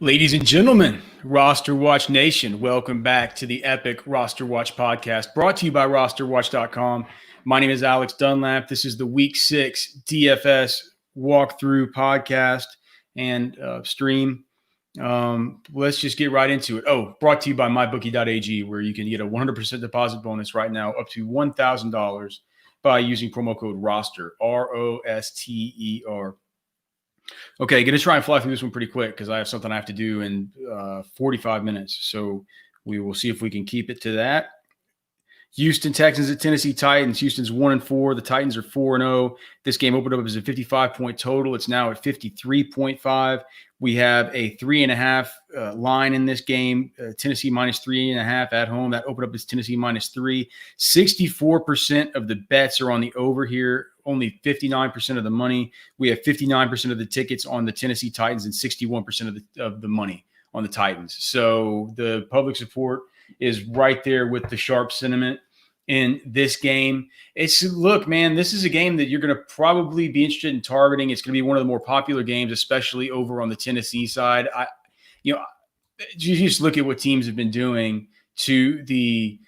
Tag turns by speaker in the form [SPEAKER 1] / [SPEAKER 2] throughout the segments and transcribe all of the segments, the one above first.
[SPEAKER 1] Ladies and gentlemen, Roster Watch Nation, welcome back to the epic Roster Watch podcast brought to you by rosterwatch.com. My name is Alex Dunlap. This is the Week 6 DFS walkthrough podcast and stream. Let's just get right into it. Brought to you by mybookie.ag, where you can get a 100% deposit bonus right now up to $1,000 by using promo code ROSTER, ROSTER. Okay, going to try and fly through this one pretty quick because I have something I have to do in 45 minutes. So we will see if we can keep it to that. Houston Texans at Tennessee Titans. Houston's 1-4. The Titans are 4-0. This game opened up as a 55-point total. It's now at 53.5. We have a 3.5 line in this game. Tennessee minus 3.5 at home. That opened up as Tennessee minus 3. 64% of the bets are on the over here. Only 59% of the money. We have 59% of the tickets on the Tennessee Titans and 61% of the money on the Titans. So the public support is right there with the sharp sentiment in this game. Look, man, this is a game that you're going to probably be interested in targeting. It's going to be one of the more popular games, especially over on the Tennessee side. You just look at what teams have been doing to the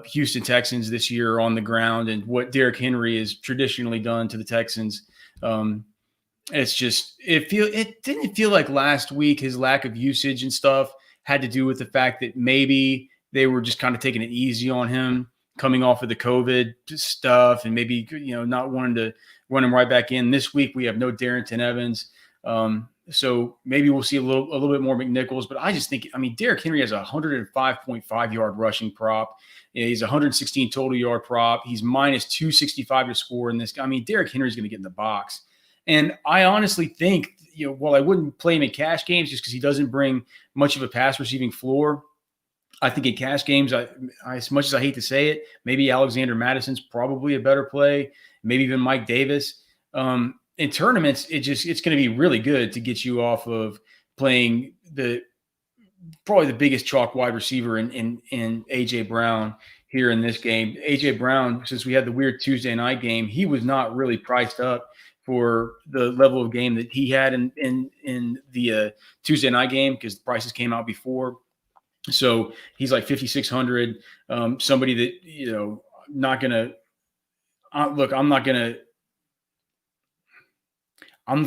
[SPEAKER 1] Houston Texans this year on the ground and what Derrick Henry has traditionally done to the Texans. It didn't feel like last week his lack of usage and stuff had to do with the fact that maybe they were just kind of taking it easy on him coming off of the COVID stuff and maybe, not wanting to run him right back in. This week we have no Darrington Evans. So maybe we'll see a little bit more McNichols, but I just think, Derrick Henry has a 105.5 yard rushing prop. He's 116 total yard prop. He's minus 265 to score in this. Derrick Henry's going to get in the box. And I honestly think, while I wouldn't play him in cash games just because he doesn't bring much of a pass receiving floor, I think in cash games, I as much as I hate to say it, maybe Alexander Madison's probably a better play, maybe even Mike Davis. In tournaments, it's going to be really good to get you off of playing probably the biggest chalk wide receiver in AJ Brown here in this game. AJ Brown, since we had the weird Tuesday night game, he was not really priced up for the level of game that he had in the Tuesday night game because the prices came out before. So he's like 5,600. Somebody that not gonna look. I'm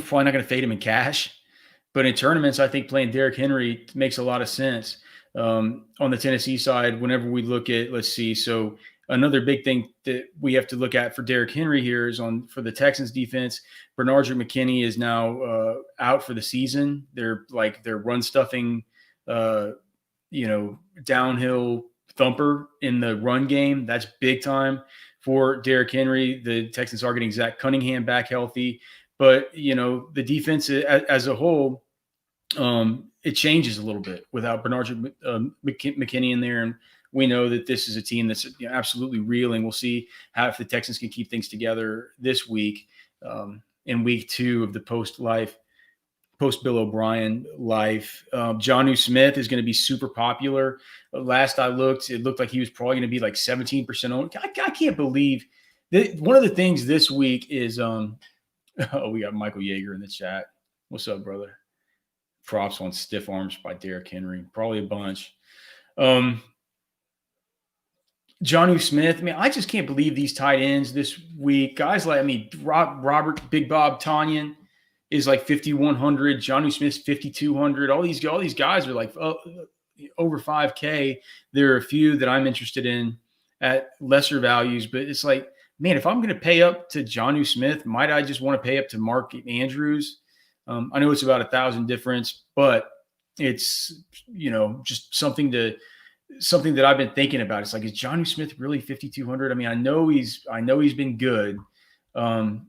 [SPEAKER 1] probably not going to fade him in cash, but in tournaments, I think playing Derrick Henry makes a lot of sense. On the Tennessee side, whenever we look at, let's see. So another big thing that we have to look at for Derrick Henry here is for the Texans defense. Bernard McKinney is now out for the season. They're run stuffing, downhill thumper in the run game. That's big time for Derrick Henry. The Texans are getting Zach Cunningham back healthy. But, the defense as a whole, it changes a little bit without Bernard McKinney in there. And we know that this is a team that's absolutely reeling. We'll see if the Texans can keep things together this week in week 2 of the post-Bill O'Brien life. Jonnu Smith is going to be super popular. Last I looked, it looked like he was probably going to be like 17% owned. I can't believe that one of the things this week is we got Michael Yeager in the chat. What's up, brother? Props on stiff arms by Derrick Henry. Probably a bunch. Jonnu Smith. I just can't believe these tight ends this week. Guys Robert Big Bob Tonyan is like 5,100. Jonnu Smith's 5,200. All these guys are like over 5K. There are a few that I'm interested in at lesser values, but it's like, man, if I'm going to pay up to Jonnu Smith, might I just want to pay up to Mark Andrews? I know it's about 1,000 difference, but it's, just something that I've been thinking about. It's like, is Jonnu Smith really 5,200? I know he's been good. And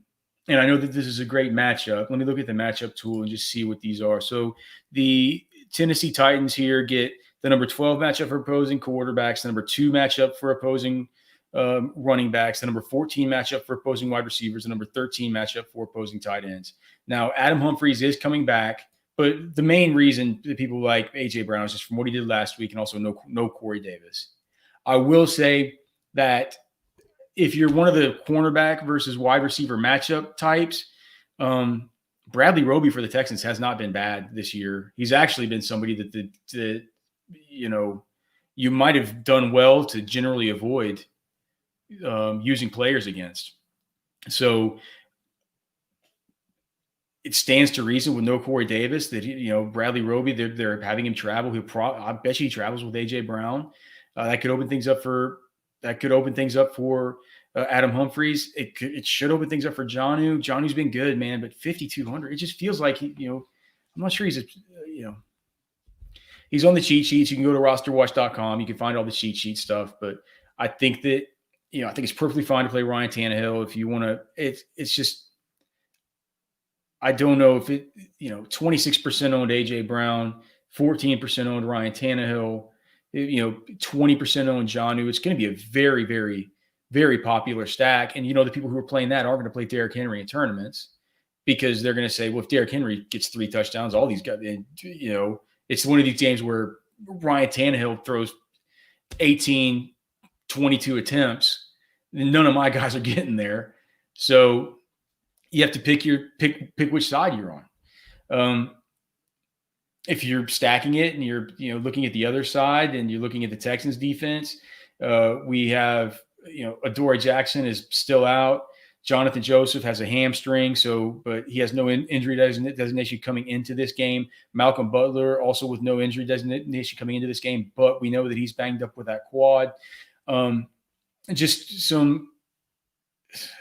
[SPEAKER 1] I know that this is a great matchup. Let me look at the matchup tool and just see what these are. So the Tennessee Titans here get the number 12 matchup for opposing quarterbacks, the number 2 matchup for opposing running backs, the number 14 matchup for opposing wide receivers, the number 13 matchup for opposing tight ends. Now, Adam Humphries is coming back, but the main reason that people like A.J. Brown is just from what he did last week and also no Corey Davis. I will say that if you're one of the cornerback versus wide receiver matchup types, Bradley Roby for the Texans has not been bad this year. He's actually been somebody that you might have done well to generally avoid using players against. So it stands to reason with no Corey Davis that Bradley Roby, they're having him travel. I bet you he travels with AJ Brown. That could open things up for Adam Humphries. It should open things up for Jonnu. Jonnu's been good, man, but 5,200. It just feels like I'm not sure he's on the cheat sheets. You can go to rosterwatch.com. You can find all the cheat sheet stuff, but I think that I think it's perfectly fine to play Ryan Tannehill if you want to. It's just. I don't know if 26% owned AJ Brown, 14% owned Ryan Tannehill, 20% owned Jonnu. It's going to be a very, very, very popular stack. And, the people who are playing that are going to play Derrick Henry in tournaments because they're going to say, well, if Derrick Henry gets 3 touchdowns, all these guys, it's one of these games where Ryan Tannehill throws 18, 22 attempts. None of my guys are getting there. So, you have to pick which side you're on. If you're stacking it and you're looking at the other side and you're looking at the Texans defense, we have Adoree Jackson is still out. Jonathan Joseph has a hamstring, but he has no injury designation coming into this game. Malcolm Butler also with no injury designation coming into this game, but we know that he's banged up with that quad. Just some.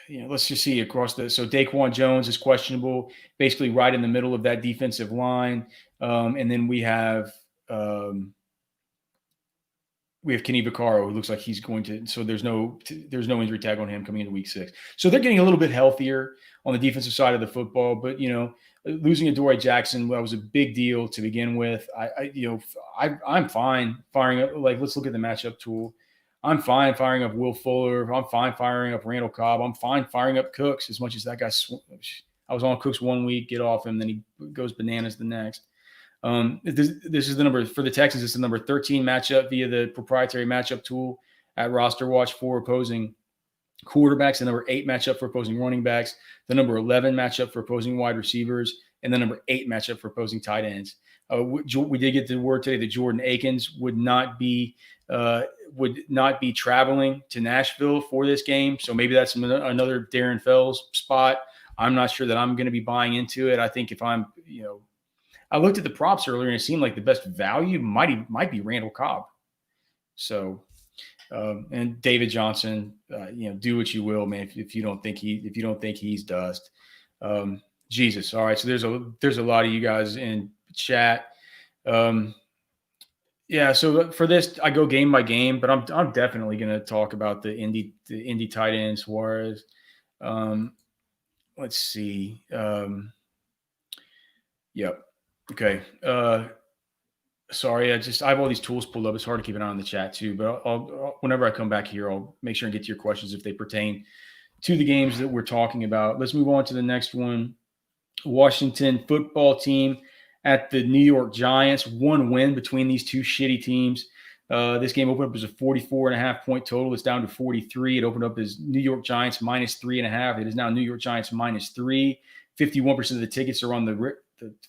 [SPEAKER 1] Let's just see across so Daquan Jones is questionable, basically right in the middle of that defensive line. And then we have Kenny Vaccaro, who looks like he's going to, so there's no injury tag on him coming into week 6. So they're getting a little bit healthier on the defensive side of the football, but losing Adoree Jackson, that was a big deal to begin with. I'm fine firing up, let's look at the matchup tool. I'm fine firing up Will Fuller. I'm fine firing up Randall Cobb. I'm fine firing up Cooks as much as that guy. I was on Cooks one week, get off him, then he goes bananas the next. This is the number for the Texans. It's the number 13 matchup via the proprietary matchup tool at Roster Watch for opposing quarterbacks, the number 8 matchup for opposing running backs, the number 11 matchup for opposing wide receivers, and the number 8 matchup for opposing tight ends. We did get the word today that Jordan Akins would not be traveling to Nashville for this game. So maybe that's another Darren Fells spot. I'm not sure that I'm going to be buying into it. I think if I'm, I looked at the props earlier and it seemed like the best value might be Randall Cobb. So, and David Johnson, do what you will, man. If you don't think he's dust, Jesus. All right. So there's a lot of you guys in chat. Yeah, so for this, I go game by game, but I'm definitely going to talk about the Indy tight end Suarez. Let's see. Yep. Okay. Sorry, I have all these tools pulled up. It's hard to keep an eye on the chat too, but I'll whenever I come back here, I'll make sure and get to your questions if they pertain to the games that we're talking about. Let's move on to the next one. Washington football team at the New York Giants. 1 win between these two shitty teams. This game opened up as a 44.5 point total. It's down to 43. It opened up as New York Giants -3.5. It is now New York Giants -3. 51% of the tickets are on the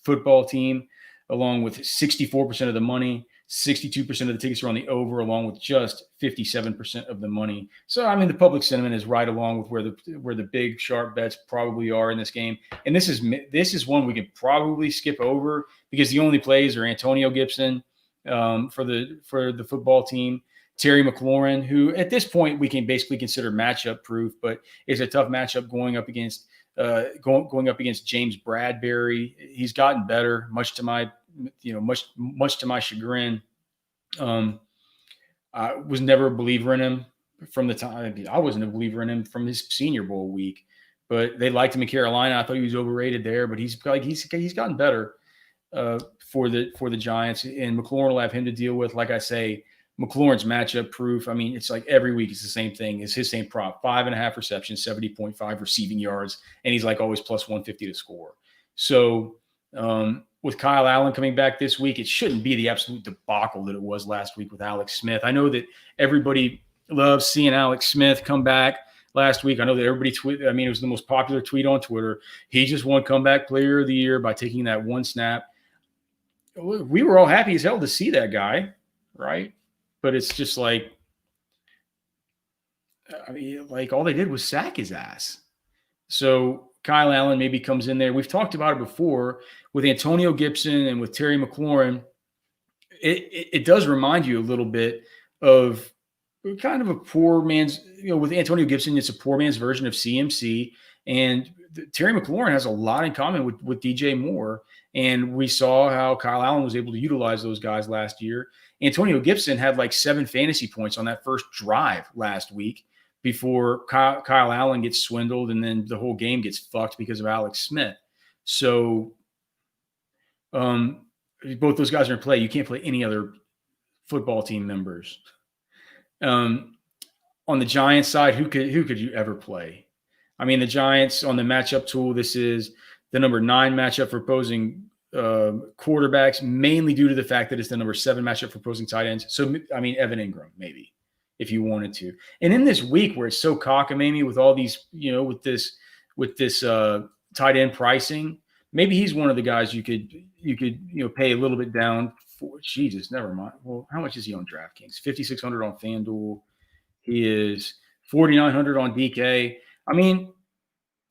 [SPEAKER 1] football team, along with 64% of the money. 62% of the tickets are on the over, along with just 57% of the money. So, I mean, the public sentiment is right along with where the big sharp bets probably are in this game. And this is one we can probably skip over because the only plays are Antonio Gibson for the football team, Terry McLaurin, who at this point we can basically consider matchup proof, but it's a tough matchup going up against James Bradbury. He's gotten better, much to my chagrin. I was never a believer in him from the time. I wasn't a believer in him from his Senior Bowl week, but they liked him in Carolina. I thought he was overrated there, but he's gotten better for the Giants, and McLaurin will have him to deal with. Like I say, McLaurin's matchup proof. I mean, it's like every week it's the same thing. It's his same prop: 5.5 receptions, 70.5 receiving yards, and he's like always plus 150 to score. So with Kyle Allen coming back this week, it shouldn't be the absolute debacle that it was last week with Alex Smith. I know that everybody loves seeing Alex Smith come back last week. I know that everybody tweeted. I mean, it was the most popular tweet on Twitter. He just won comeback player of the year by taking that one snap. We were all happy as hell to see that guy, right? But it's just like, I mean, like all they did was sack his ass. So Kyle Allen maybe comes in there. We've talked about it before with Antonio Gibson and with Terry McLaurin. It does remind you a little bit of kind of a poor man's, with Antonio Gibson, it's a poor man's version of CMC. And Terry McLaurin has a lot in common with DJ Moore. And we saw how Kyle Allen was able to utilize those guys last year. Antonio Gibson had like 7 fantasy points on that first drive last week before Kyle Allen gets swindled, and then the whole game gets fucked because of Alex Smith. So both those guys are in play. You can't play any other football team members. On the Giants side, who could you ever play? I mean, the Giants on the matchup tool, this is the number 9 matchup for opposing quarterbacks, mainly due to the fact that it's the number 7 matchup for opposing tight ends. So, I mean, Evan Ingram, maybe, if you wanted to. And in this week where it's so cockamamie with all these, with this tight end pricing, maybe he's one of the guys you could pay a little bit down for. Jesus, never mind. Well, how much is he on DraftKings? 5,600 on FanDuel. He is 4,900 on DK. I mean,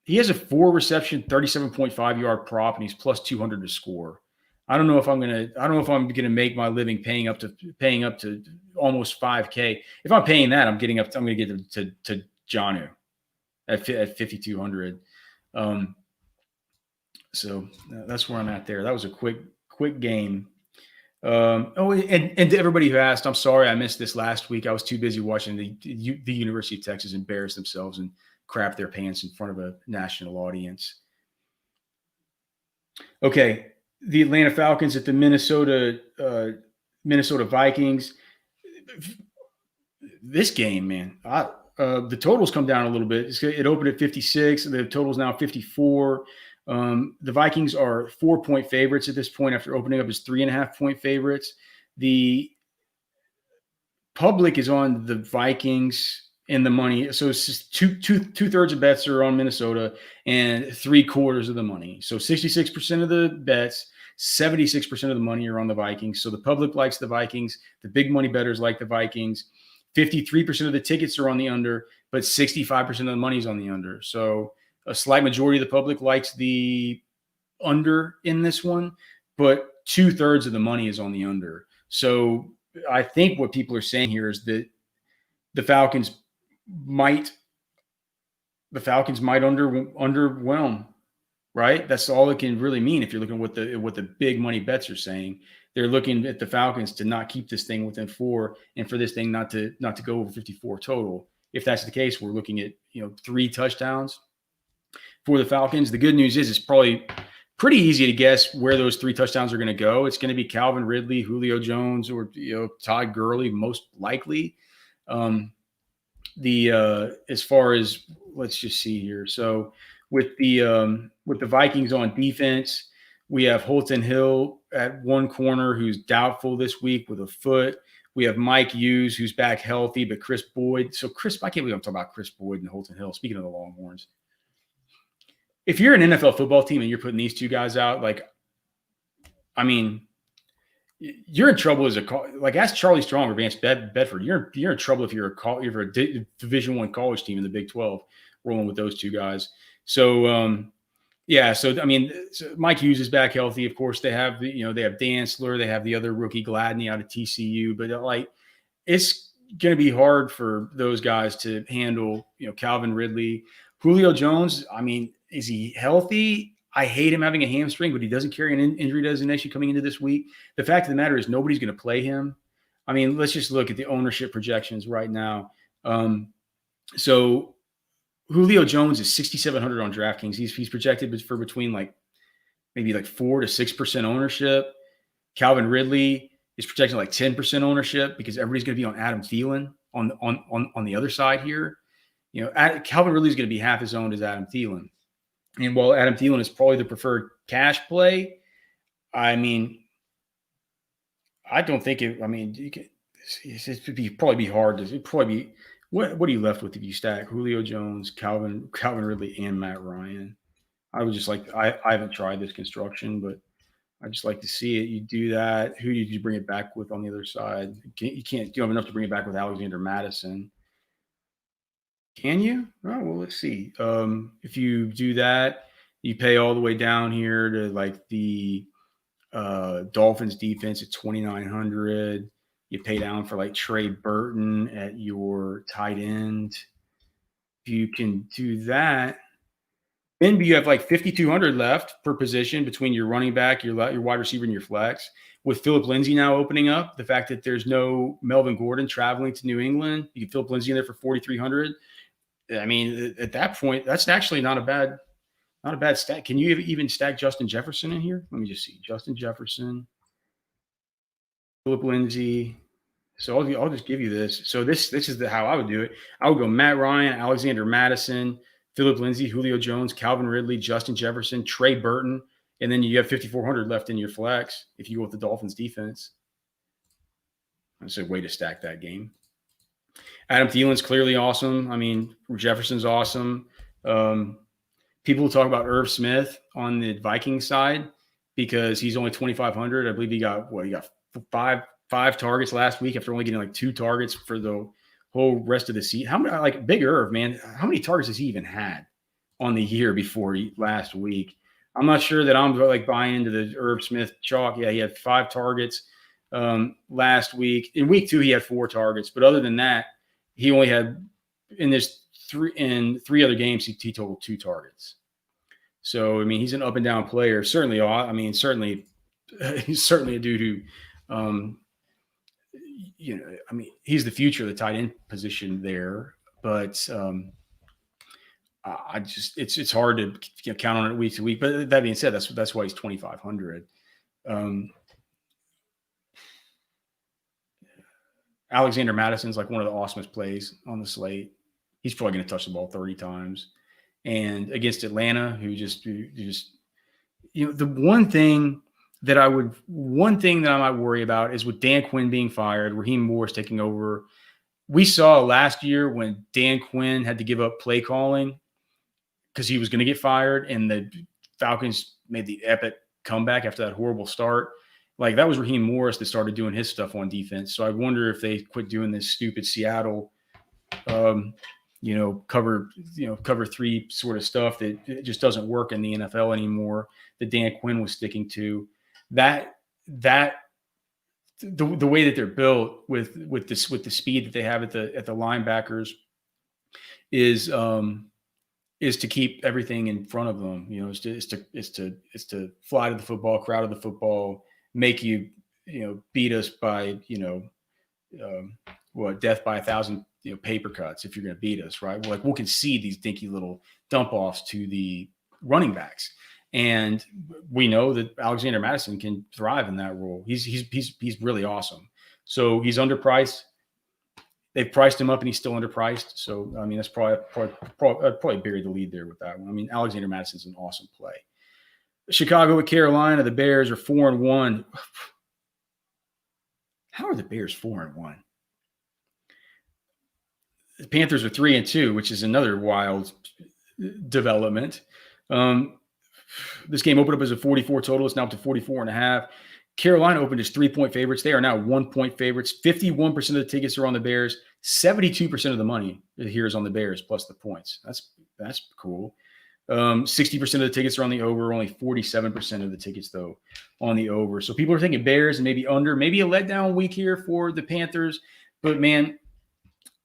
[SPEAKER 1] he has a 4 reception, 37.5 yard prop, and he's plus 200 to score. I don't know if I'm gonna make my living paying up to almost 5K. If I'm paying that, I'm gonna get to Jonnu at 5,200. So that's where I'm at there. That was a quick game. And to everybody who asked, I'm sorry I missed this last week. I was too busy watching the University of Texas embarrass themselves and crap their pants in front of a national audience. Okay, the Atlanta Falcons at the Minnesota Vikings. This game, man, the totals come down a little bit. It opened at 56. The total's now 54. The Vikings are 4-point favorites at this point after opening up as 3.5-point favorites. The public is on the Vikings in the money. So it's just two-thirds of bets are on Minnesota and 3/4 of the money. So 66% of the bets, 76% of the money are on the Vikings. So the public likes the Vikings. The big money bettors like the Vikings. 53% of the tickets are on the under, but 65% of the money is on the under. So a slight majority of the public likes the under in this one, but 2/3 of the money is on the under. So I think what people are saying here is that the Falcons might underwhelm, right? That's all it can really mean. If you're looking at what the big money bets are saying, they're looking at the Falcons to not keep this thing within 4 and for this thing not to go over 54 total. If that's the case, we're looking at 3 touchdowns for the Falcons. The good news is it's probably pretty easy to guess where those 3 touchdowns are going to go. It's going to be Calvin Ridley, Julio Jones, or Todd Gurley, most likely. As far as, let's just see here. So with the Vikings on defense, we have Holton Hill at one corner, who's doubtful this week with a foot. We have Mike Hughes, who's back healthy, but Chris Boyd. So I can't believe I'm talking about Chris Boyd and Holton Hill. Speaking of the Longhorns, if you're an NFL football team and you're putting these 2 guys out, you're in trouble ask Charlie Strong or Vance Bedford. You're in trouble if you're a Division I college team in the Big 12 rolling with those 2 guys. So so Mike Hughes is back healthy. Of course, they have they have Dantzler, they have the other rookie Gladney out of TCU, but it's going to be hard for those guys to handle. Calvin Ridley, Julio Jones. Is he healthy? I hate him having a hamstring, but he doesn't carry an injury designation coming into this week. The fact of the matter is nobody's going to play him. Let's just look at the ownership projections right now. So Julio Jones is 6,700 on DraftKings. He's projected for between maybe 4 to 6% ownership. Calvin Ridley is projected 10% ownership because everybody's going to be on Adam Thielen on the other side here. Calvin Ridley is going to be half as owned as Adam Thielen. And while Adam Thielen is probably the preferred cash play, I don't think it. It'd probably be hard to. It'd probably be What are you left with if you stack Julio Jones, Calvin Ridley, and Matt Ryan? I would just like I haven't tried this construction, but I just like to see it. You do that. Who did you bring it back with on the other side? You can't. You don't have enough to bring it back with Alexander Madison. Can you? Oh well, let's see. If you do that, you pay all the way down here to like the Dolphins defense at 2,900. You pay down for like Trey Burton at your tight end. If you can do that, then you have like 5,200 left per position between your running back, your wide receiver, and your flex. With Philip Lindsey now opening up, the fact that there's no Melvin Gordon traveling to New England, you can Philip Lindsey in there for 4,300. I mean, at that point, that's actually not a bad stack. Can you even stack Justin Jefferson in here? Let me just see. Justin Jefferson, Philip Lindsey. So I'll just give you this. So this is how I would do it. I would go Matt Ryan, Alexander Madison, Philip Lindsey, Julio Jones, Calvin Ridley, Justin Jefferson, Trey Burton, and then you have 5,400 left in your flex if you go with the Dolphins defense. That's a way to stack that game. Adam Thielen's clearly awesome. I mean, Jefferson's awesome. People talk about Irv Smith on the Vikings side because he's only 2,500. I believe he got five targets last week after only getting like 2 targets for the whole rest of the season. How many, like Big Irv, man, how many targets has he even had on the year before last week? I'm not sure that I'm like buying into the Irv Smith chalk. Yeah, he had 5 targets last week. In week 2, he had 4 targets. But other than that, he only had in 3 other games, he totaled 2 targets. So, I mean, he's an up and down player. Certainly, he's certainly a dude who, he's the future of the tight end position there. But it's hard to count on it week to week. But that being said, that's why he's 2,500. Alexander Madison's like one of the awesomest plays on the slate. He's probably going to touch the ball 30 times. And against Atlanta, who just the one thing that I might worry about is with Dan Quinn being fired, Raheem Morris taking over. We saw last year when Dan Quinn had to give up play calling because he was going to get fired, and the Falcons made the epic comeback after that horrible start. Like, that was Raheem Morris that started doing his stuff on defense. So I wonder if they quit doing this stupid Seattle, cover 3 sort of stuff that it just doesn't work in the NFL anymore, that Dan Quinn was sticking to. The way that they're built with the speed that they have at the linebackers is to keep everything in front of them. Is to fly to the football, crowd to the football, make you beat us by death by 1,000 paper cuts if you're going to beat us, right? We'll concede these dinky little dump offs to the running backs. And we know that Alexander Madison can thrive in that role. He's really awesome. So he's underpriced. They've priced him up, and he's still underpriced. So I mean, that's probably buried the lead there with that one. I mean, Alexander Madison's an awesome play. Chicago at Carolina. The Bears are 4-1. How are the Bears 4-1? The Panthers are 3-2, which is another wild development. This game opened up as a 44 total. It's now up to 44.5. Carolina opened as 3-point favorites. They are now 1-point favorites. 51% of the tickets are on the Bears. 72% of the money here is on the Bears plus the points. That's cool. 60% of the tickets are on the over. Only 47% of the tickets, though, on the over. So people are thinking Bears and maybe under. Maybe a letdown week here for the Panthers. But, man,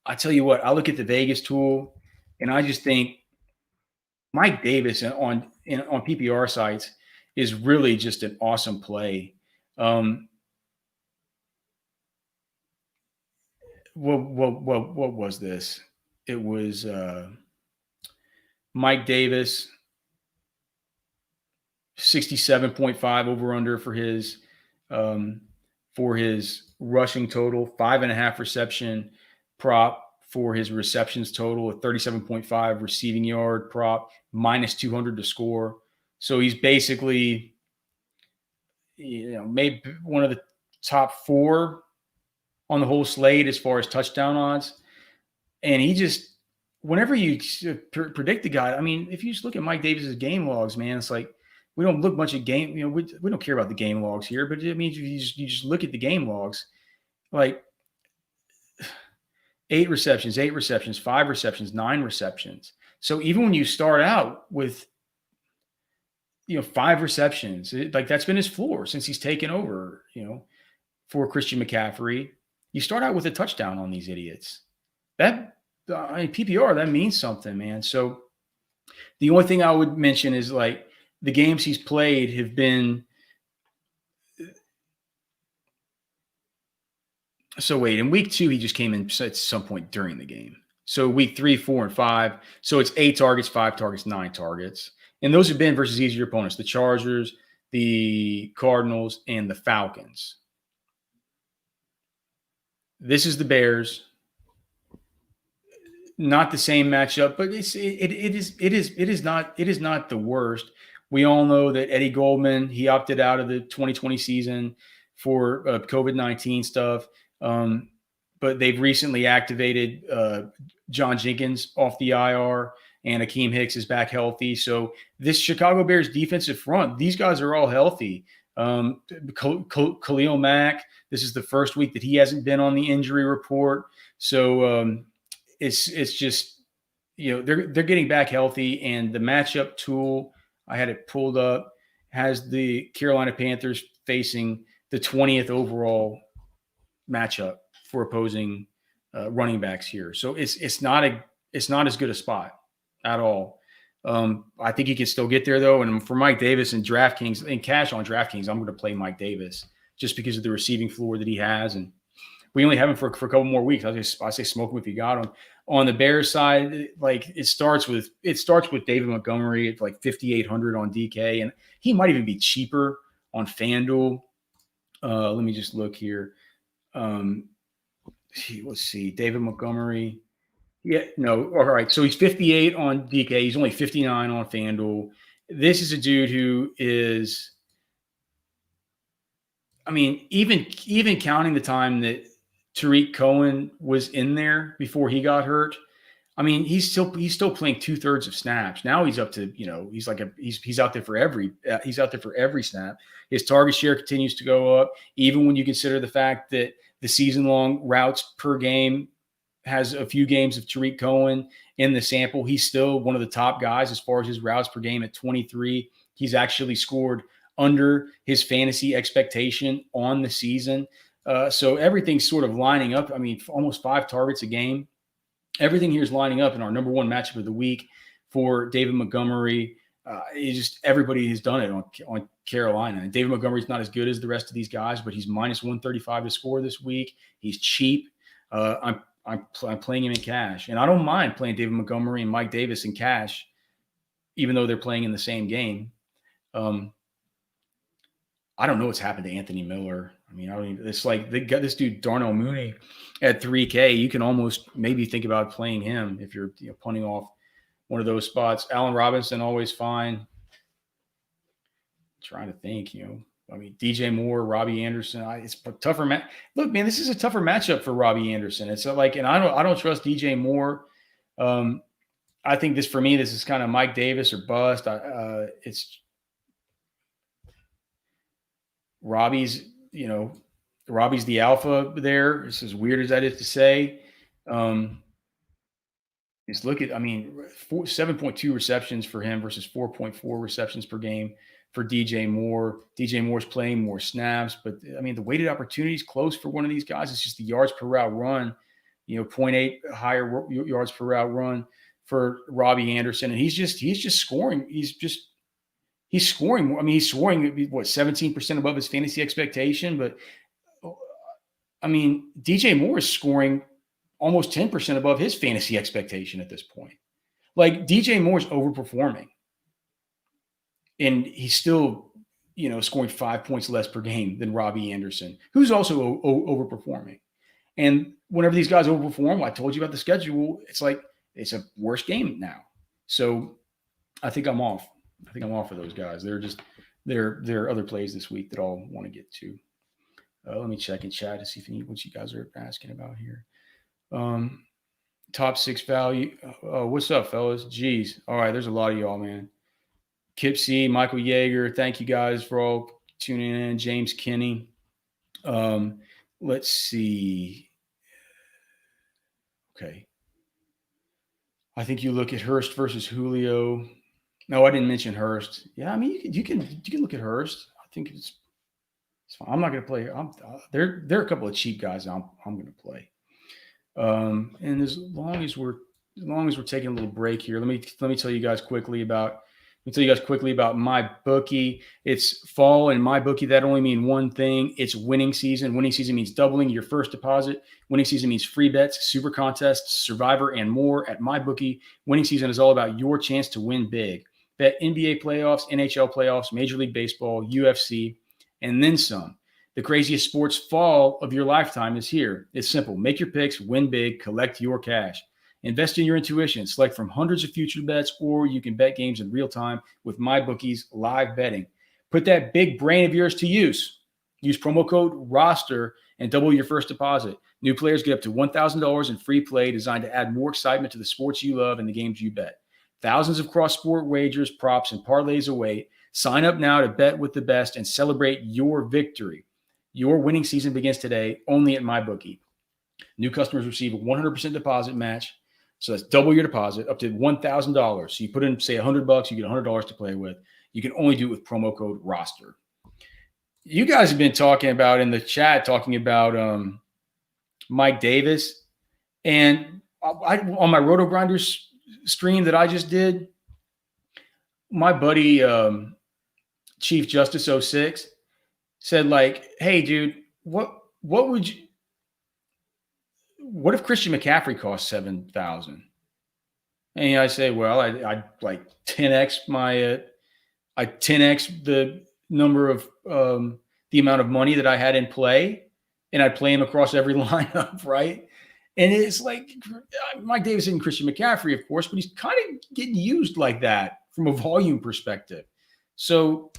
[SPEAKER 1] I tell you what, I look at the Vegas tool, and I just think Mike Davis on PPR sites is really just an awesome play. What was this? It was Mike Davis, 67.5 over under for his rushing total, 5.5 reception prop for his receptions total, a 37.5 receiving yard prop, minus 200 to score. So he's basically, maybe one of the top 4 on the whole slate as far as touchdown odds. And he just, whenever you predict the guy, I mean, if you just look at Mike Davis's game logs, man, it's like we don't look much at game. We don't care about the game logs here, but it means you just look at the game logs, like 8 receptions, 5 receptions, 9 receptions. So even when you start out with 5 receptions, like that's been his floor since he's taken over, for Christian McCaffrey. You start out with a touchdown on these idiots. That, I mean, PPR, that means something, man. So the only thing I would mention is like the games he's played have been. So wait, in week 2, he just came in at some point during the game. So week 3, 4, and 5. So it's 8 targets, 5 targets, 9 targets. And those have been versus easier opponents, the Chargers, the Cardinals, and the Falcons. This is the Bears. Not the same matchup, but it is not the worst. We all know that Eddie Goldman, he opted out of the 2020 season for COVID-19 stuff. But they've recently activated John Jenkins off the IR, and Akeem Hicks is back healthy. So this Chicago Bears defensive front, these guys are all healthy. Khalil Mack, this is the first week that he hasn't been on the injury report. So it's just, they're getting back healthy, and the matchup tool, I had it pulled up, has the Carolina Panthers facing the 20th overall matchup for opposing running backs here. So it's not as good a spot at all. I think he can still get there though. And for Mike Davis and DraftKings, in cash on DraftKings, I'm going to play Mike Davis just because of the receiving floor that he has. And we only have him for a couple more weeks. I say smoke him if you got him. On the Bears side, like it starts with David Montgomery at like 5,800 on DK, and he might even be cheaper on FanDuel. Let me just look here. Let's see, David Montgomery. Yeah, no, all right. So he's 58 on DK. He's only 59 on FanDuel. This is a dude who is, I mean, even counting the time that Tariq Cohen was in there before he got hurt, I mean, he's still playing 2/3 of snaps. Now he's up to, he's out there for every snap. His target share continues to go up, even when you consider the fact that the season-long routes per game has a few games of Tariq Cohen in the sample. He's still one of the top guys as far as his routes per game at 23. He's actually scored under his fantasy expectation on the season. So everything's sort of lining up. I mean, almost 5 targets a game. Everything here is lining up in our number one matchup of the week for David Montgomery. Everybody has done it on Carolina. And David Montgomery's not as good as the rest of these guys, but he's minus 135 to score this week. He's cheap. I'm playing him in cash, and I don't mind playing David Montgomery and Mike Davis in cash, even though they're playing in the same game. I don't know what's happened to Anthony Miller. I mean, it's like they got this dude Darnell Mooney at 3K. You can almost maybe think about playing him if you're punting off one of those spots. Allen Robinson, always fine. I'm trying to think, I mean, DJ Moore, Robbie Anderson. It's a tougher Look, man, this is a tougher matchup for Robbie Anderson. It's like, and I don't trust DJ Moore. I think this is kind of Mike Davis or bust. It's Robbie's the alpha there. It's as weird as that is to say. Just look at, 7.2 receptions for him versus 4.4 receptions per game for DJ Moore. DJ Moore's playing more snaps, but the weighted opportunity is close for one of these guys. It's just the yards per route run, 0.8 higher yards per route run for Robbie Anderson. And he's just scoring. He's scoring. He's scoring 17% above his fantasy expectation, but DJ Moore is scoring almost 10% above his fantasy expectation at this point. Like DJ Moore's overperforming. And he's still, scoring 5 points less per game than Robbie Anderson, who's also overperforming. And whenever these guys overperform, I told you about the schedule, it's like it's a worse game now. So I think I'm off. Of those guys. There are other plays this week that I'll want to get to. Let me check in chat to see what you guys are asking about here. top 6 value. What's up, fellas? Jeez. All right, there's a lot of y'all, man. Kip C, Michael Yeager, thank you guys for all tuning in. James Kinney. Let's see. Okay. I think you look at Hurst versus Julio. No, I didn't mention Hurst. Yeah, I mean you can look at Hurst. I think it's fine. I'm not going to play. There are a couple of cheap guys I'm going to play. And as long as we're taking a little break here, let me tell you guys quickly about my bookie. It's fall and my bookie. That only means one thing. It's winning season. Winning season means doubling your first deposit. Winning season means free bets, super contests, Survivor, and more at my bookie. Winning season is all about your chance to win big. Bet NBA playoffs, NHL playoffs, Major League Baseball, UFC, and then some. The craziest sports fall of your lifetime is here. It's simple. Make your picks, win big, collect your cash. Invest in your intuition. Select from hundreds of future bets, or you can bet games in real time with MyBookie's live betting. Put that big brain of yours to use. Use promo code ROSTER and double your first deposit. New players get up to $1,000 in free play designed to add more excitement to the sports you love and the games you bet. Thousands of cross-sport wagers, props, and parlays await. Sign up now to bet with the best and celebrate your victory. Your winning season begins today only at MyBookie. New customers receive a 100% deposit match. So that's double your deposit up to $1,000. So you put in, say, $100, you get $100 to play with. You can only do it with promo code ROSTER. You guys have been talking about in the chat, Mike Davis. And on my Roto Grinders stream that I just did, my buddy Chief Justice 06 said, like, hey, dude, what if Christian McCaffrey costs $7,000? And I say, well, I like 10x I 10x the number of the amount of money that I had in play, and I play him across every lineup, right? And it's like Mike Davis and Christian McCaffrey, of course, but he's kind of getting used like that from a volume perspective. So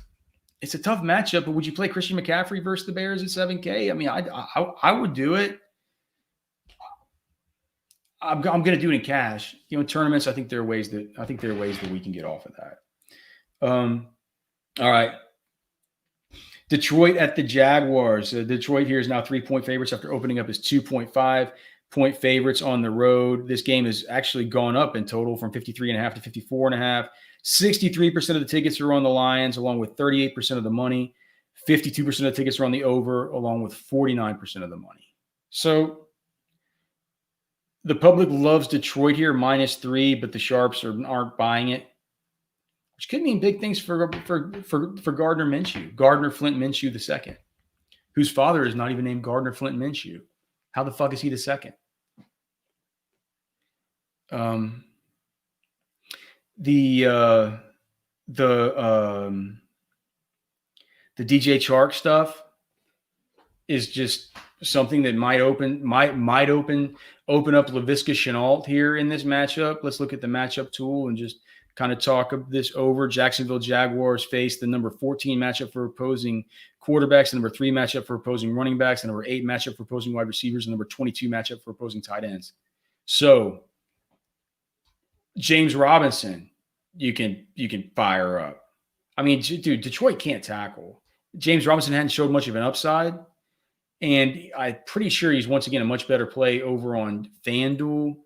[SPEAKER 1] it's a tough matchup. But would you play Christian McCaffrey versus the Bears at 7K? I mean, I would do it. I'm going to do it in cash. In tournaments, I think there are ways that we can get off of that. All right. Detroit at the Jaguars. Detroit here is now 3-point favorites after opening up as 2.5-point favorites on the road. This game has actually gone up in total from 53.5 to 54.5. 63% of the tickets are on the Lions, along with 38% of the money. 52% of the tickets are on the over, along with 49% of the money. So the public loves Detroit here, -3, but the sharps aren't buying it, which could mean big things for Gardner Minshew, Gardner Flint Minshew II, whose father is not even named Gardner Flint Minshew. How the fuck is he the second? The DJ Chark stuff is just something that might open up Laviska Shenault here in this matchup. Let's look at the matchup tool and just kind of talk of this over. Jacksonville Jaguars face the number 14 matchup for opposing quarterbacks, the number 3 matchup for opposing running backs, the number 8 matchup for opposing wide receivers, and number 22 matchup for opposing tight ends. So James Robinson, you can fire up. I mean, dude, Detroit can't tackle. James Robinson hadn't showed much of an upside, and I'm pretty sure he's once again a much better play over on FanDuel.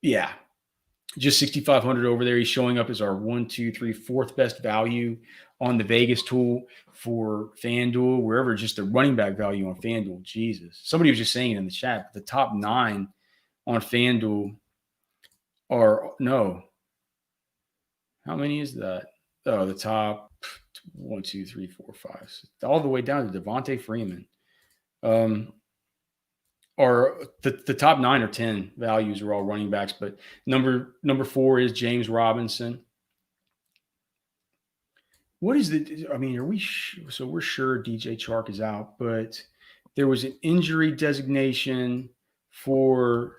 [SPEAKER 1] Yeah, just 6,500 over there. He's showing up as our 1, 2, 3, 4th best value on the Vegas tool for FanDuel, wherever just the running back value on FanDuel. Jesus. Somebody was just saying in the chat, the top 9 on FanDuel are, no. How many is that? Oh, the top 1, 2, 3, 4, 5. All the way down to Devontae Freeman. Or the top 9 or 10 values are all running backs, but number 4 is James Robinson. What is the? I mean, we're sure DJ Chark is out, but there was an injury designation for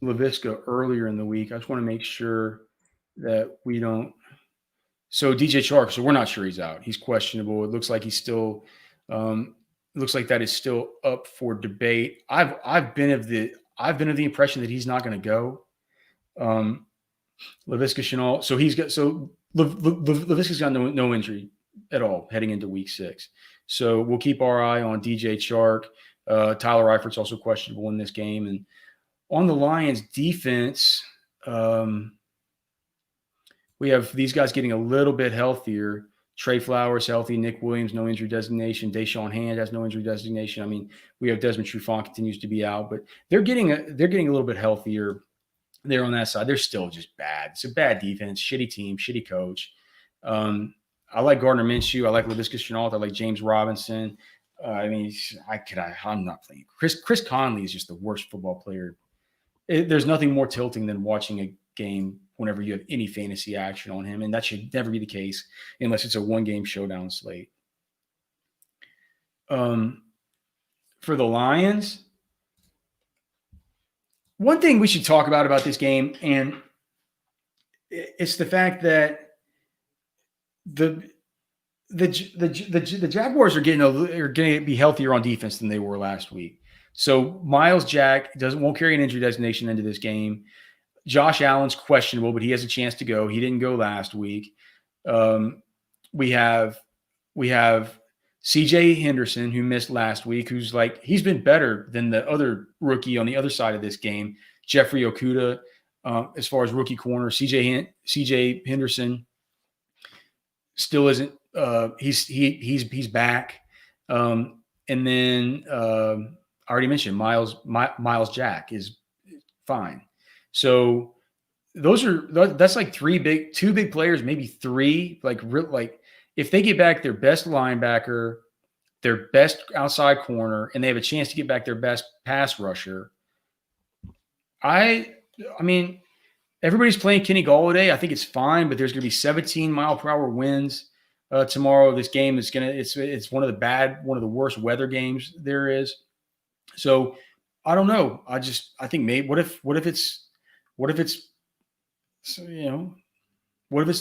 [SPEAKER 1] Laviska earlier in the week. I just want to make sure that we don't. So DJ Chark, so we're not sure he's out. He's questionable. It looks like he's still. Looks like that is still up for debate. I'm I've been of the impression that he's not going to go. Laviska Shenault. So Laviska's got no injury at all heading into week 6. So we'll keep our eye on DJ Chark. Tyler Eifert's also questionable in this game. And on the Lions defense, we have these guys getting a little bit healthier. Trey Flowers healthy, Nick Williams no injury designation, Deshaun Hand has no injury designation. I mean, we have Desmond Trufant continues to be out, but they're getting a little bit healthier there on that side. They're still just bad. It's a bad defense, shitty team, shitty coach. I like Gardner Minshew. I like Laviska Shenault. I like James Robinson. I'm not playing. Chris Conley is just the worst football player. There's nothing more tilting than watching a game whenever you have any fantasy action on him, and that should never be the case unless it's a one-game showdown slate. For the Lions, one thing we should talk about this game, and it's the fact that the Jaguars are going to be healthier on defense than they were last week. So Miles Jack won't carry an injury designation into this game. Josh Allen's questionable, but he has a chance to go. He didn't go last week. We have CJ Henderson, who missed last week, he's been better than the other rookie on the other side of this game, Jeffrey Okudah, as far as rookie corner. CJ Henderson still isn't. He's back. And then I already mentioned Miles Jack is fine. So that's like two big players, maybe three. Like if they get back their best linebacker, their best outside corner, and they have a chance to get back their best pass rusher. I mean, everybody's playing Kenny Golladay. I think it's fine, but there's going to be 17-mile-per-hour winds tomorrow. This game is it's one of the worst weather games there is. So I don't know. I think maybe what if it's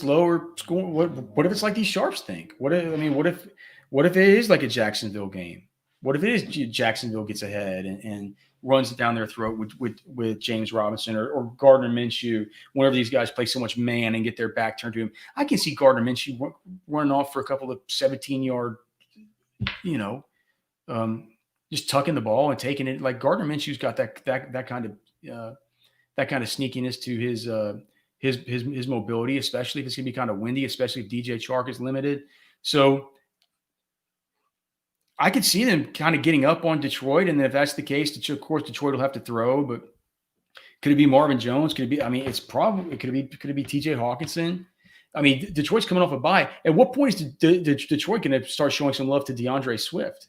[SPEAKER 1] lower score? What if it's like these sharps think? What if it is like a Jacksonville game? What if it is Jacksonville gets ahead and runs it down their throat with James Robinson or Gardner Minshew? Whenever these guys play so much man and get their back turned to him, I can see Gardner Minshew running off for a couple of 17-yard, just tucking the ball and taking it. Like Gardner Minshew's got that kind of sneakiness to his mobility, especially if it's going to be kind of windy, especially if DJ Chark is limited. So I could see them kind of getting up on Detroit, and if that's the case, of course Detroit will have to throw. But could it be Marvin Jones? Could it be? I mean, could it be T.J. Hawkinson? I mean, Detroit's coming off a bye. At what point is Detroit going to start showing some love to DeAndre Swift?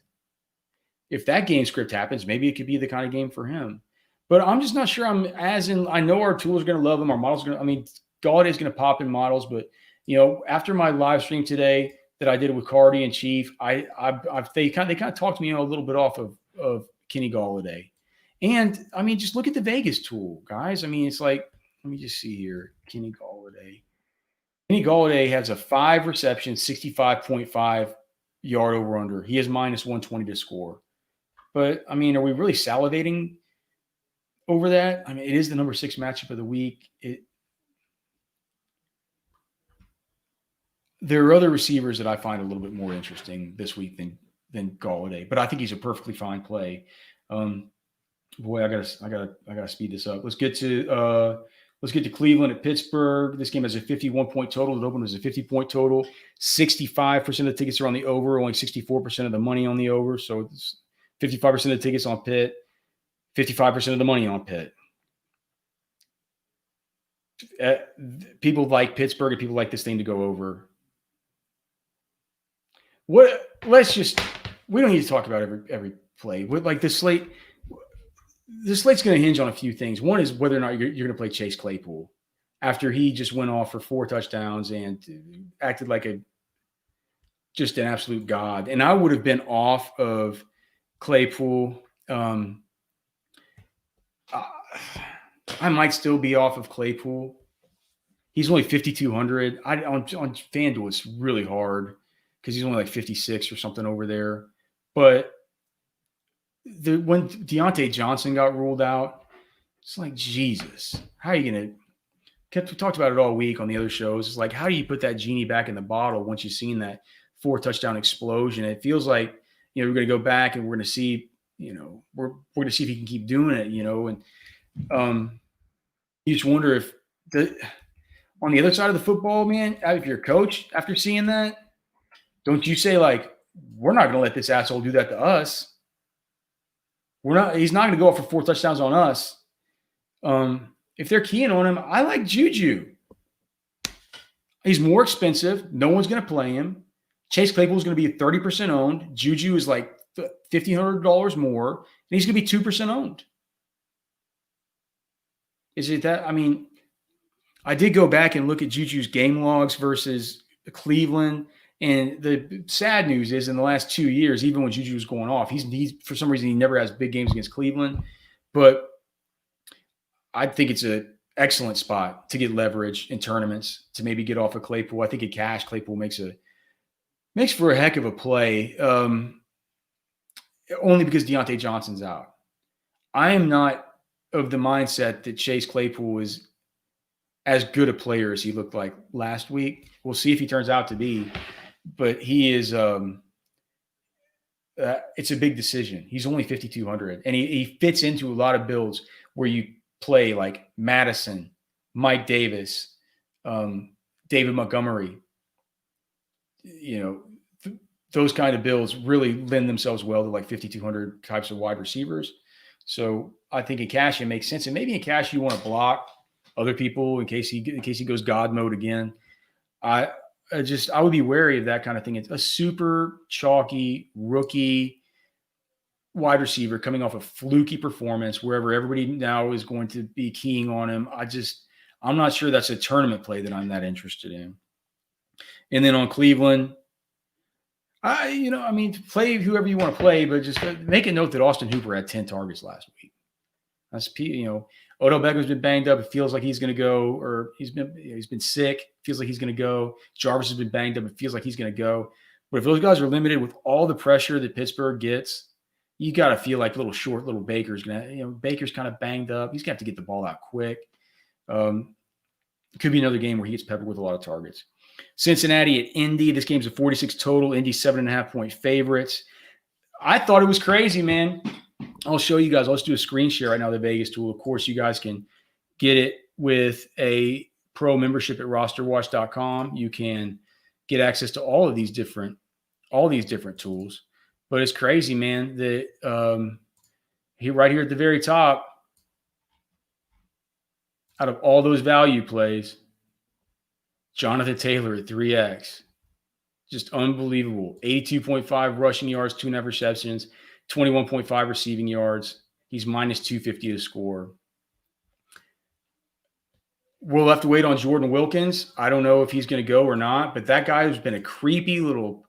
[SPEAKER 1] If that game script happens, maybe it could be the kind of game for him. But I'm just not sure. I know our tools are going to love him. Our models are going to. Galladay's going to pop in models, but after my live stream today that I did with Cardi and Chief, they kind of talked me a little bit off of Kenny Golladay. And I mean, just look at the Vegas tool, guys. I mean, it's like, let me just see here. Kenny Golladay. Kenny Golladay has a 5 reception, 65.5 yard over under. He has minus 120 to score. But I mean, are we really salivating over that? I mean, it is the number 6 matchup of the week. There are other receivers that I find a little bit more interesting this week than Golladay, but I think he's a perfectly fine play. Boy, I gotta speed this up. Let's get to Cleveland at Pittsburgh. This game has a 51-point total. The open was a 50-point total. 65% of the tickets are on the over. Only 64% of the money on the over. So it's 55% of the tickets on Pitt. 55% of the money on Pitt. People like Pittsburgh and people like this thing to go over. We don't need to talk about every play. Like the slate's going to hinge on a few things. One is whether or not you're going to play Chase Claypool after he just went off for 4 touchdowns and acted like just an absolute god. And I would have been off of Claypool. I might still be off of Claypool. He's only 5,200. On FanDuel, it's really hard because he's only like 56 or something over there. But when Deontay Johnson got ruled out, It's like, Jesus, how are you going to – we talked about it all week on the other shows. It's like, how do you put that genie back in the bottle once you've seen that 4-touchdown explosion? It feels like, we're going to go back and we're going to see, we're going to see if he can keep doing it, and you just wonder if on the other side of the football, man, if you're a coach after seeing that, don't you say, like, we're not going to let this asshole do that to us. He's not going to go off for 4 touchdowns on us. If they're keying on him, I like Juju. He's more expensive. No one's going to play him. Chase Claypool is going to be 30% owned. Juju is like $1,500 more, and he's going to be 2% owned. Is it that? I mean, I did go back and look at Juju's game logs versus Cleveland, and the sad news is in the last 2 years, even when Juju was going off, he's for some reason he never has big games against Cleveland. But I think it's an excellent spot to get leverage in tournaments to maybe get off of Claypool. I think at cash, Claypool makes for a heck of a play, only because Deontay Johnson's out. I am not of the mindset that Chase Claypool is as good a player as he looked like last week. We'll see if he turns out to be, but he is. It's a big decision. He's only 5,200, and he fits into a lot of builds where you play like Madison, Mike Davis, David Montgomery. Those kind of builds really lend themselves well to like 5,200 types of wide receivers. So I think in cash it makes sense, and maybe in cash you want to block other people in case he goes God mode again. I would be wary of that kind of thing. It's a super chalky rookie wide receiver coming off a fluky performance wherever everybody now is going to be keying on him. I'm not sure that's a tournament play that I'm that interested in. And then on Cleveland, play whoever you want to play, but just make a note that Austin Hooper had 10 targets last week. That's, Odell Beckham's been banged up. It feels like he's going to go, or he's been sick. Feels like he's going to go. Jarvis has been banged up. It feels like he's going to go. But if those guys are limited with all the pressure that Pittsburgh gets, you got to feel like little Baker's going to, Baker's kind of banged up. He's going to have to get the ball out quick. It could be another game where he gets peppered with a lot of targets. Cincinnati at Indy. This game's a 46 total. Indy 7.5-point favorites. I thought it was crazy, man. I'll show you guys. Let's do a screen share right now, the Vegas tool. Of course, you guys can get it with a pro membership at rosterwatch.com. You can get access to all these different tools. But it's crazy, man, that right here at the very top, out of all those value plays, Jonathan Taylor at 3X. Just unbelievable. 82.5 rushing yards, 2.5 receptions, 21.5 receiving yards. He's minus 250 to score. We'll have to wait on Jordan Wilkins. I don't know if he's going to go or not, but that guy has been a creepy little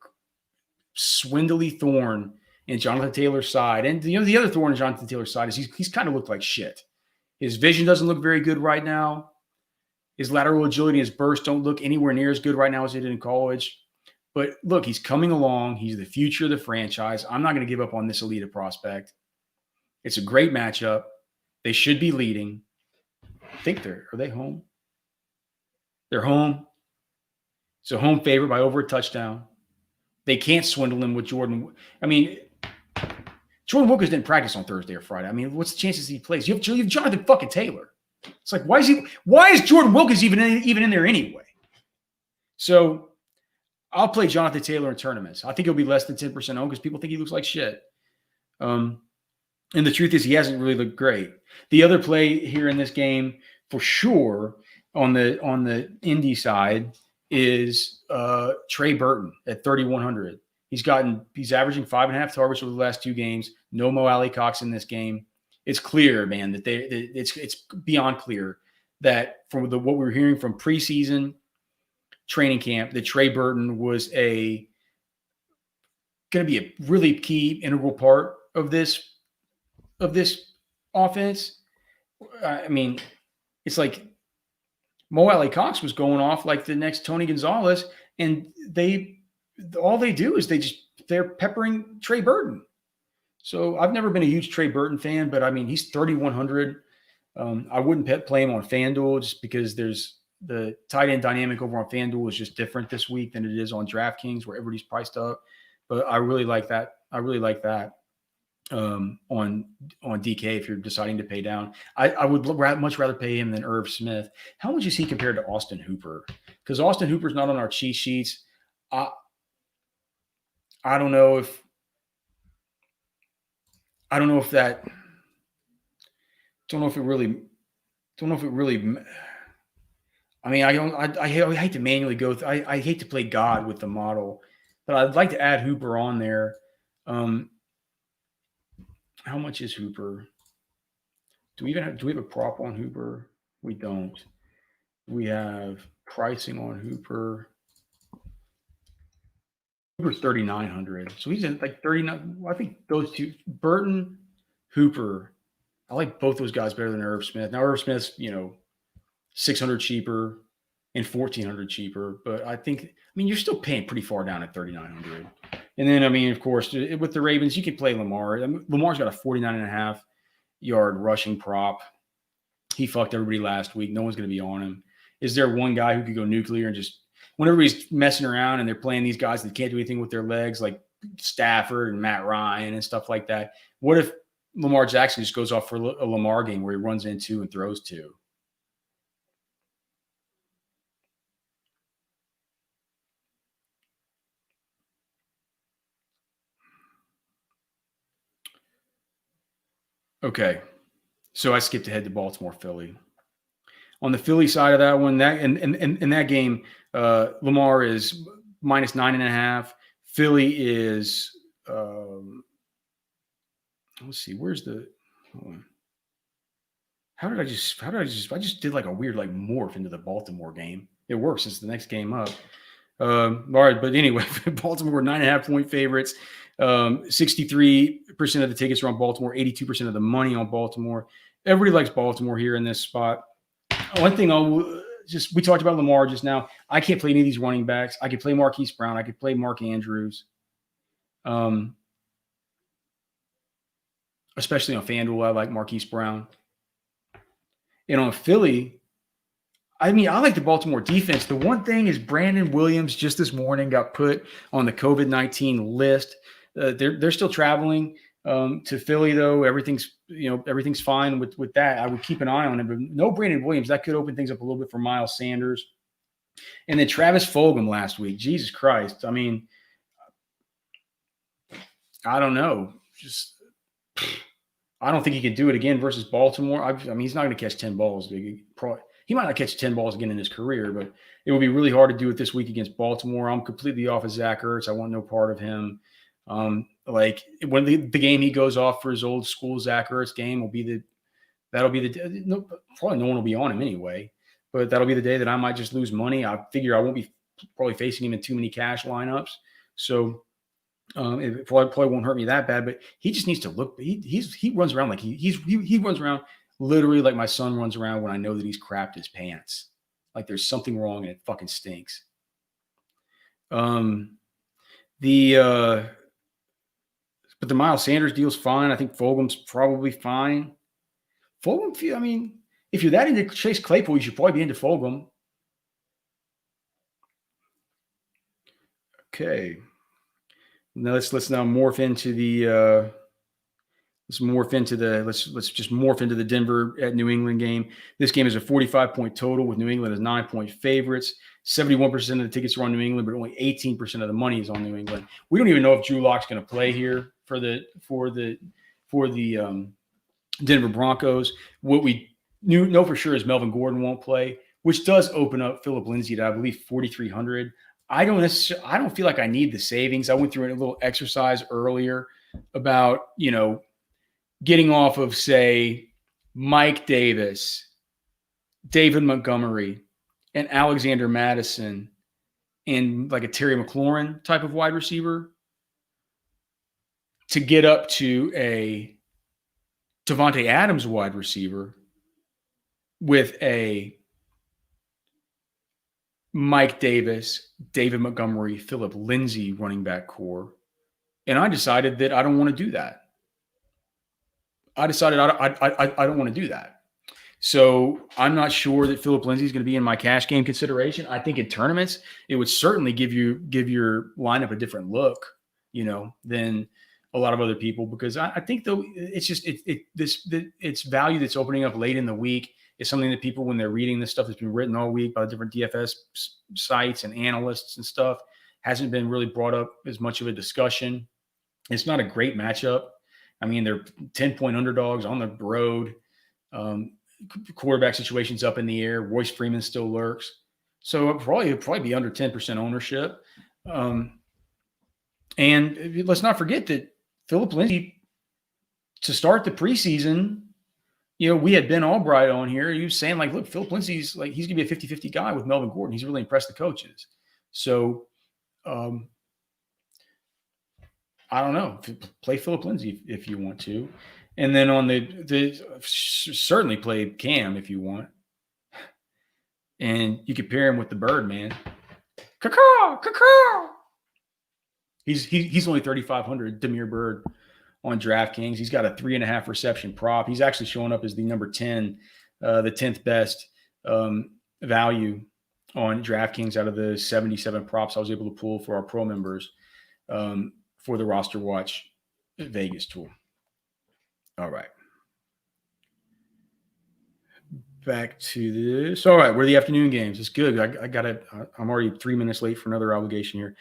[SPEAKER 1] swindly thorn in Jonathan Taylor's side. And the other thorn in Jonathan Taylor's side is he's kind of looked like shit. His vision doesn't look very good right now. His lateral agility and his burst don't look anywhere near as good right now as they did in college. But look, he's coming along. He's the future of the franchise. I'm not going to give up on this elite prospect. It's a great matchup. They should be leading. I think are they home? They're home. It's a home favorite by over a touchdown. They can't swindle him with Jordan. I mean, Jordan Wilkins didn't practice on Thursday or Friday. I mean, what's the chances he plays? You have Jonathan fucking Taylor. It's like, why is Jordan Wilkins even in there anyway? So I'll play Jonathan Taylor in tournaments. I think he'll be less than 10% owned because people think he looks like shit. And the truth is he hasn't really looked great. The other play here in this game for sure on the Indy side is Trey Burton at 3,100. He's averaging 5.5 targets over the last 2 games. No Mo Alley Cox in this game. It's clear, man, that it's beyond clear that from what we were hearing from preseason training camp, that Trey Burton was going to be a really key integral part of this offense. I mean, it's like Mo Alley Cox was going off like the next Tony Gonzalez, and all they do is they're peppering Trey Burton. So I've never been a huge Trey Burton fan, but I mean, he's 3,100. I wouldn't play him on FanDuel just because there's the tight end dynamic over on FanDuel is just different this week than it is on DraftKings where everybody's priced up. But I really like that. On DK if you're deciding to pay down. I would much rather pay him than Irv Smith. How much is he compared to Austin Hooper? Because Austin Hooper's not on our cheat sheets. I don't know if that. Don't know if it really. I mean, I hate to manually go. I hate to play God with the model, but I'd like to add Hooper on there. How much is Hooper? Do we have a prop on Hooper? We don't. We have pricing on Hooper. Hooper's 3,900. So he's in like 39. I think those two, Burton, Hooper. I like both those guys better than Irv Smith. Now Irv Smith's, 600 cheaper and 1,400 cheaper, but I mean, you're still paying pretty far down at 3,900. And then, I mean, of course, with the Ravens, you can play Lamar. Lamar's got a 49.5 yard rushing prop. He fucked everybody last week. No one's going to be on him. Is there one guy who could go nuclear and just, when everybody's messing around and they're playing these guys that can't do anything with their legs, like Stafford and Matt Ryan and stuff like that? What if Lamar Jackson just goes off for a Lamar game where he runs in 2 and throws 2? Okay, so I skipped ahead to Baltimore, Philly. On the Philly side of that one, in that game, Lamar is minus 9.5. Philly is let's see, where's the? Hold on. I just did like a weird like morph into the Baltimore game. It works. It's the next game up. All right, but anyway, Baltimore 9.5 point favorites. 63% of the tickets are on Baltimore, 82% of the money on Baltimore. Everybody likes Baltimore here in this spot. One thing we talked about Lamar just now. I can't play any of these running backs. I could play Marquise Brown. I could play Mark Andrews. Especially on FanDuel, I like Marquise Brown. And on Philly, I mean, I like the Baltimore defense. The one thing is Brandon Williams just this morning got put on the COVID-19 list. They're still traveling to Philly, though. Everything's fine with that. I would keep an eye on him, but no Brandon Williams. That could open things up a little bit for Miles Sanders. And then Travis Fulgham last week. Jesus Christ. I mean, I don't know. I don't think he can do it again versus Baltimore. I mean, he's not going to catch 10 balls. He might not catch 10 balls again in his career, but it would be really hard to do it this week against Baltimore. I'm completely off of Zach Ertz. I want no part of him. Like when the game he goes off for his old school Zach Ertz game probably no one will be on him anyway, but that'll be the day that I might just lose money. I figure I won't be probably facing him in too many cash lineups. So it probably won't hurt me that bad, but he just needs to look. He runs around like he runs around literally like my son runs around when I know that he's crapped his pants. Like there's something wrong and it fucking stinks. But the Miles Sanders deal's fine. I think Fulgham's probably fine. Fulgham, I mean, if you're that into Chase Claypool, you should probably be into Fulgham. Okay. Now let's now morph into the let's just morph into the Denver at New England game. This game is a 45-point total with New England as 9-point favorites. 71% of the tickets are on New England, but only 18% of the money is on New England. We don't even know if Drew Lock's going to play here for the Denver Broncos. What we know for sure is Melvin Gordon won't play, which does open up Philip Lindsey to, I believe, 4,300. I don't feel like I need the savings. I went through a little exercise earlier about, getting off of, say, Mike Davis, David Montgomery, and Alexander Madison, and like a Terry McLaurin type of wide receiver to get up to a Devontae Adams wide receiver with a Mike Davis, David Montgomery, Philip Lindsey running back core. And I decided that I don't want to do that. I don't want to do that. So I'm not sure that Philip Lindsey is going to be in my cash game consideration. I think in tournaments, it would certainly give your lineup a different look, than a lot of other people, because I think though it's just it's value that's opening up late in the week is something that people, when they're reading this stuff that's been written all week by different DFS sites and analysts and stuff, hasn't been really brought up as much of a discussion. It's not a great matchup. I mean, they're 10-point underdogs on the road. Quarterback situation's up in the air. Royce Freeman still lurks. So it'll probably be under 10% ownership. And let's not forget that Philip Lindsey, to start the preseason, we had Ben Albright on here. He was saying, like, look, Philip Lindsey's like, he's going to be a 50-50 guy with Melvin Gordon. He's really impressed the coaches. So I don't know. Play Philip Lindsey if you want to. And then on the certainly play Cam if you want. And you could pair him with the Bird, man. Caw. He's only 3,500, Damiere Byrd, on DraftKings. He's got a 3.5 reception prop. He's actually showing up as the number 10, the 10th best value on DraftKings out of the 77 props I was able to pull for our pro members for the Roster Watch Vegas tool. All right. Back to this. All right, we're the afternoon games. It's good. I got it. I'm already 3 minutes late for another obligation here.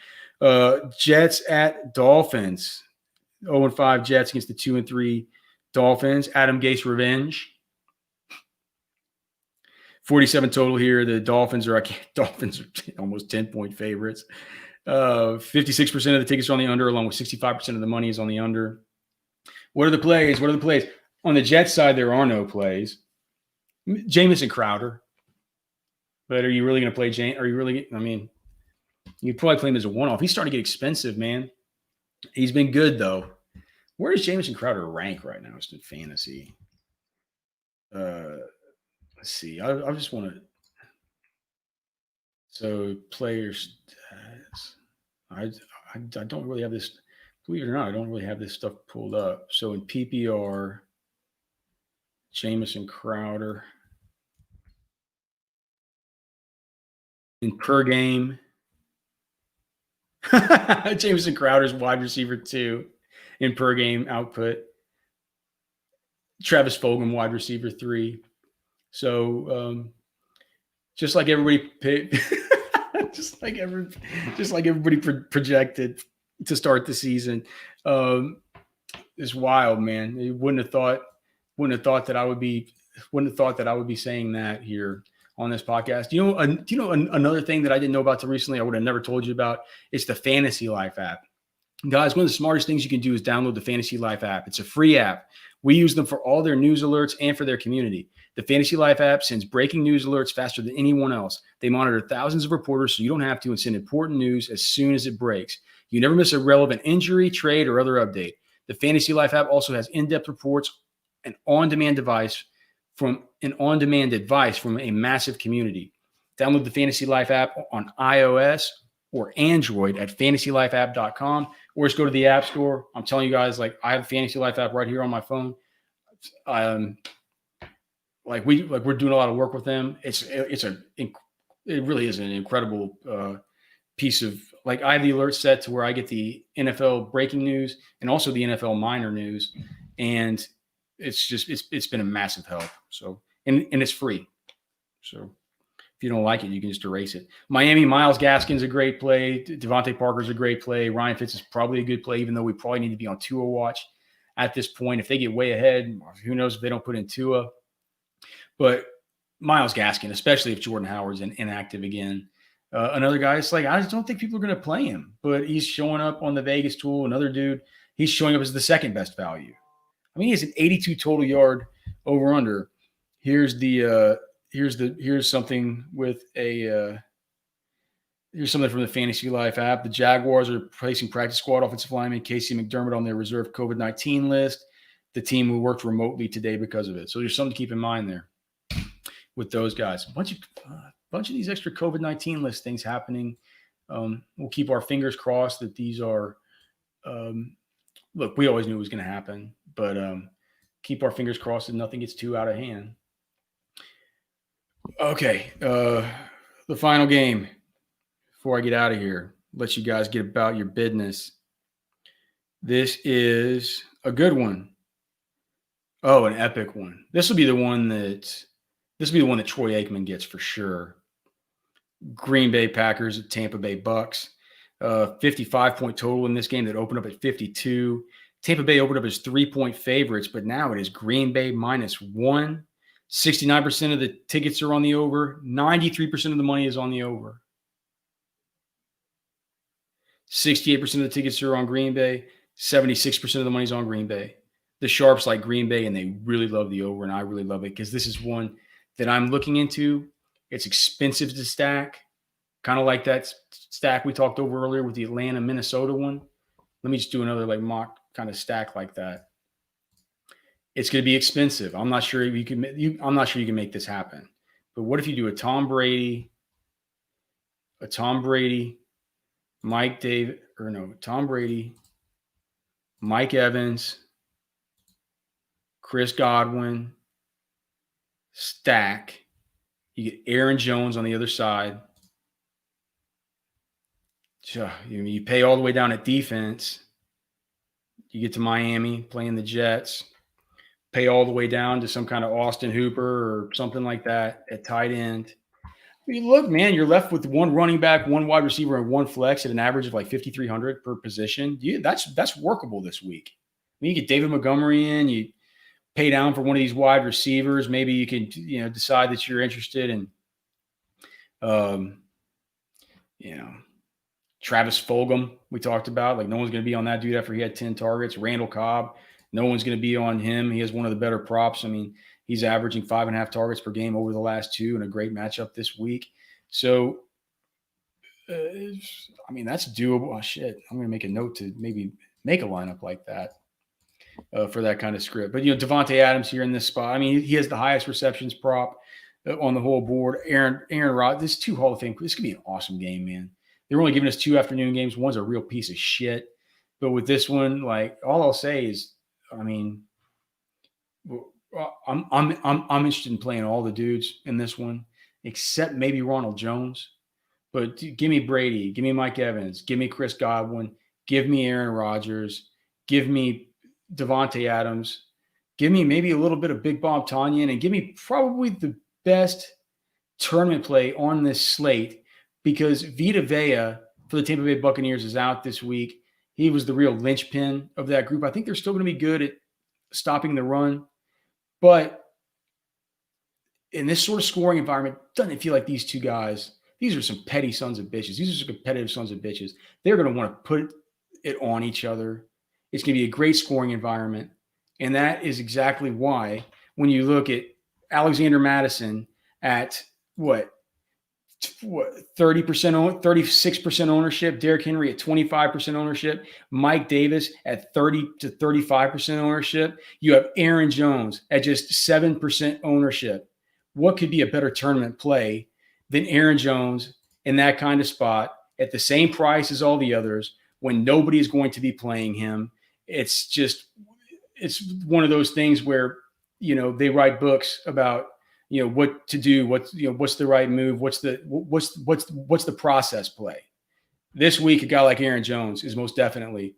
[SPEAKER 1] Jets at Dolphins. 0-5 Jets against the 2-3 Dolphins. Adam Gase revenge. 47 total here. The Dolphins are almost 10-point favorites. 56% of the tickets are on the under, along with 65% of the money is on the under. What are the plays? On the Jets side, there are no plays. Jamison Crowder. But are you really going to play Are you really? I mean, you'd probably play him as a one-off. He's starting to get expensive, man. He's been good, though. Where does Jamison Crowder rank right now? It's in fantasy. Let's see. I just want to. So players. I don't really have this. Believe it or not, I don't really have this stuff pulled up. So in PPR, Jamison Crowder. In per game, Jamison Crowder's wide receiver 2 in per game output. Travis Fulgham, wide receiver 3. So just like everybody just like everybody projected to start the season, is wild, man. You wouldn't have thought that I would be saying that here on this podcast. Do you know another thing that I didn't know about till recently? I would have never told you about. It's the Fantasy Life app. Guys, one of the smartest things you can do is download the Fantasy Life app. It's a free app. We use them for all their news alerts and for their community. The Fantasy Life app sends breaking news alerts faster than anyone else. They monitor thousands of reporters so you don't have to, and send important news as soon as it breaks. You never miss a relevant injury, trade, or other update. The Fantasy Life app also has in-depth reports and on-demand advice from a massive community. Download the Fantasy Life app on iOS or Android at fantasylifeapp.com, or just go to the App Store. I'm telling you guys, like, I have a Fantasy Life app right here on my phone. We're doing a lot of work with them. It really is an incredible piece of, like, I have the alert set to where I get the NFL breaking news and also the NFL minor news, and it's been a massive help. So and it's free. So if you don't like it, you can just erase it. Miami, Myles Gaskin's a great play. Devontae Parker's a great play. Ryan Fitz is probably a good play, even though we probably need to be on Tua watch at this point. If they get way ahead, who knows if they don't put in Tua. But Myles Gaskin, especially if Jordan Howard's inactive again. Another guy, it's like, I just don't think people are going to play him, but he's showing up on the Vegas tool. Another dude, he's showing up as the second best value. I mean, he has an 82 total yard over under. Here's something with here's something from the Fantasy Life app. The Jaguars are placing practice squad offensive lineman Casey McDermott on their reserve COVID-19 list. The team who worked remotely today because of it. So there's something to keep in mind there with those guys. A bunch of these extra COVID-19 list things happening. We'll keep our fingers crossed that these are look, we always knew it was going to happen, but keep our fingers crossed that nothing gets too out of hand. Okay. The final game before I get out of here, let you guys get about your business. This is a good one. Oh, an epic one. This will be the one that Troy Aikman gets for sure. Green Bay Packers at Tampa Bay Bucks. 55-point total in this game that opened up at 52. Tampa Bay opened up as 3-point favorites, but now it is Green Bay -1. 69% of the tickets are on the over. 93% of the money is on the over. 68% of the tickets are on Green Bay. 76% of the money is on Green Bay. The sharps like Green Bay, and they really love the over, and I really love it because this is one that I'm looking into. It's expensive to stack, kind of like that stack we talked over earlier with the Atlanta-Minnesota one. Let me just do another like mock kind of stack like that. It's going to be expensive. I'm not sure you can make this happen. But what if you do a Tom Brady, Tom Brady, Mike Evans, Chris Godwin, stack. You get Aaron Jones on the other side. So you pay all the way down at defense. You get to Miami playing the Jets. Pay all the way down to some kind of Austin Hooper or something like that at tight end. I mean, look, man, you're left with one running back, one wide receiver, and one flex at an average of like 5,300 per position. That's workable this week. I mean, you get David Montgomery in, you pay down for one of these wide receivers. Maybe you can, decide that you're interested in, Travis Fulgham. We talked about, like, no one's going to be on that dude after he had 10 targets. Randall Cobb, no one's going to be on him. He has one of the better props. I mean, he's averaging 5.5 targets per game over the last 2 in a great matchup this week. So, that's doable. Oh, shit. I'm going to make a note to maybe make a lineup like that for that kind of script. But, Devontae Adams here in this spot. I mean, he has the highest receptions prop on the whole board. Aaron Rod, this is 2 Hall of Fame. This could be an awesome game, man. They're only giving us 2 afternoon games. One's a real piece of shit. But with this one, like, all I'll say is, I'm interested in playing all the dudes in this one, except maybe Ronald Jones. But give me Brady, give me Mike Evans, give me Chris Godwin, give me Aaron Rodgers, give me Devontae Adams, give me maybe a little bit of Big Bob Tonyan, and give me probably the best tournament play on this slate, because Vita Vea for the Tampa Bay Buccaneers is out this week. He was the real linchpin of that group. I think they're still going to be good at stopping the run. But in this sort of scoring environment, doesn't it feel like these 2 guys, these are some petty sons of bitches. These are some competitive sons of bitches. They're going to want to put it on each other. It's going to be a great scoring environment. And that is exactly why when you look at Alexander Madison at 30%, 36% ownership, Derrick Henry at 25% ownership, Mike Davis at 30 to 35% ownership. You have Aaron Jones at just 7% ownership. What could be a better tournament play than Aaron Jones in that kind of spot at the same price as all the others when nobody is going to be playing him? It's one of those things where, they write books about, what to do, what's the right move, what's the process play. This week, a guy like Aaron Jones is most definitely